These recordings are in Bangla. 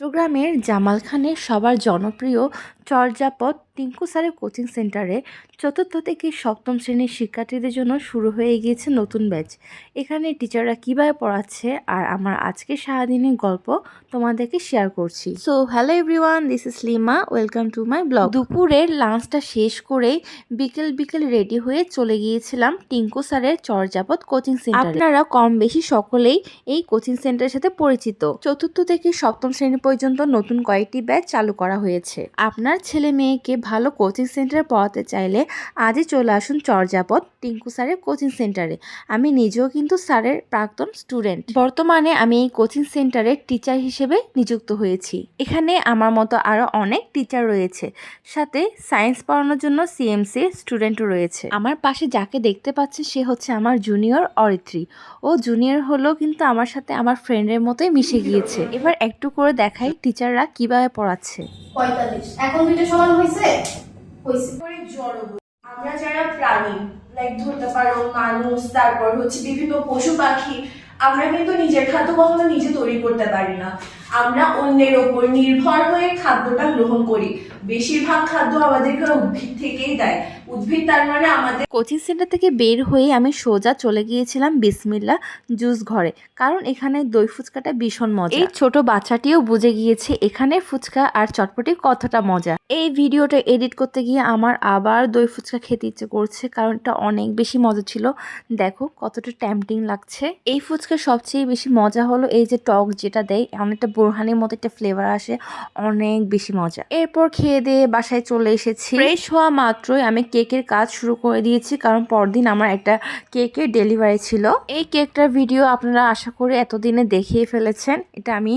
চট্টগ্রামের জামাল খানের সবার জনপ্রিয় চর্যাপদ টিঙ্কু স্যারের কোচিং সেন্টারে চতুর্থ থেকে সপ্তম শ্রেণীর শিক্ষার্থীদের জন্য শুরু হয়ে গিয়েছে নতুন ব্যাচ। এখানে টিচাররা কীভাবে পড়াচ্ছে আর আমার আজকে সারাদিনের গল্প তোমাদেরকে শেয়ার করছি। So hello everyone, this is lima, welcome to my blog. দুপুরের লাঞ্চটা শেষ করেই বিকেল রেডি হয়ে চলে গিয়েছিলাম টিঙ্কু স্যারের চর্যাপদ কোচিং সেন্টারে। আপনারা কম বেশি সকলেই এই কোচিং সেন্টারের সাথে পরিচিত। চতুর্থ থেকে সপ্তম শ্রেণী পর্যন্ত নতুন কয়েকটি ব্যাচ চালু করা হয়েছে। আপনার ছেলে মেয়েকে ভালো কোচিং সেন্টারে পড়াতে চাইলে আজই চলে আসুন চর্যাপদ টিঙ্কু স্যারের কোচিং সেন্টারে। আমি নিজেও কিন্তু স্যারের প্রাক্তন স্টুডেন্ট। বর্তমানে আমি এই কোচিং সেন্টারের টিচার হিসেবে নিযুক্ত হয়েছি। এখানে আমার মতো আরও অনেক টিচার রয়েছে, সাথে সায়েন্স পড়ানোর জন্য সিএমসি স্টুডেন্টও রয়েছে। আমার পাশে যাকে দেখতে পাচ্ছে সে হচ্ছে আমার জুনিয়র অরিত্রী। ও জুনিয়র হলেও কিন্তু আমার সাথে আমার ফ্রেন্ডের মতোই মিশে গিয়েছে। এবার একটু করে দেখাই টিচাররা কিভাবে পড়াচ্ছে। 45 এখন দুইটা সমান হয়েছে করে জড়। আমরা যারা প্রাণী লাইক ধরতে পারো মানুষ, তারপর হচ্ছে বিভিন্ন পশু পাখি, আমরা কিন্তু নিজের খাদ্য কখনো নিজে তৈরি করতে পারি না। আমরা অন্যের ওপর নির্ভর হয়ে খাদ্যটা গ্রহণ করি। বেশিরভাগ খাদ্য আমাদেরকে উদ্ভিদ থেকেই দেয়। উদ্ভিদ তার মানে আমাদের। কোচিং সেন্টার থেকে বের হয়ে আমি সোজা চলে গিয়েছিলাম বিসমিল্লা জুস ঘরে, কারণ এখানে দই ফুচকাটা ভীষণ মজা। এই ছোট বাচ্চাটিও বুঝে গিয়েছে এখানে ফুচকা আর চটপটি কতটা মজা। এই ভিডিওটা এডিট করতে গিয়ে আমার আবার দই ফুচকা খেতে ইচ্ছে করছে, কারণ এটা অনেক বেশি মজা ছিল। দেখো কতটা টেম্পটিং লাগছে। এই ফুচকা সবচেয়ে বেশি মজা হলো এই যে টক যেটা দেয়, অনেকটা বোরহানির মতো একটা ফ্লেভার আসে, অনেক বেশি মজা। এরপর খেয়ে দিয়ে বাসায় চলে এসেছি। ফ্রেশ হওয়া মাত্রই আমি কেকের কাজ শুরু করে দিয়েছি, কারণ পরদিন আমার একটা কেকের ডেলিভারি ছিল। এই কেকটার ভিডিও আপনারা আশা করি এতদিনে দেখিয়ে ফেলেছেন। এটা আমি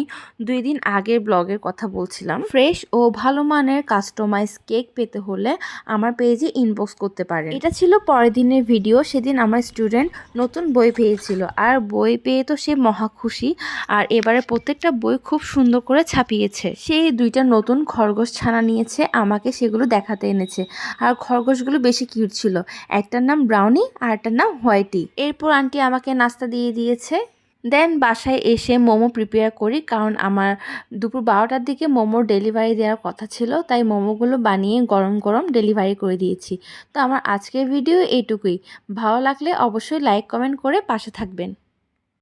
2 দিন আগের ব্লগের কথা বলছিলাম। ফ্রেশ ও ভালো মানের কাস্টমাইজ কেক পেতে হলে আমার পেজে ইনবক্স করতে পারেন। এটা ছিল পরের দিনের ভিডিও। সেদিন আমার স্টুডেন্ট নতুন বই পেয়েছিল, আর বই পেয়ে তো সে মহা খুশি। আর এবারে প্রত্যেকটা বই খুব সুন্দর করে ছাপিয়েছে। সে 2টা নতুন খরগোশ ছানা নিয়েছে, আমাকে সেগুলো দেখাতে এনেছে। আর খরগোশগুলো বেশি কিউট ছিল। একটার নাম ব্রাউনি আর একটার নাম হোয়াইটি। এরপর আন্টি আমাকে নাস্তা দিয়ে দিয়েছে। দেন বাসায় এসে মোমো প্রিপেয়ার করি, কারণ আমার দুপুর 12টার দিকে মোমোর ডেলিভারি দেওয়ার কথা ছিল, তাই মোমোগুলো বানিয়ে গরম গরম ডেলিভারি করে দিয়েছি। তো আমার আজকের ভিডিও এইটুকুই। ভালো লাগলে অবশ্যই লাইক কমেন্ট করে পাশে থাকবেন।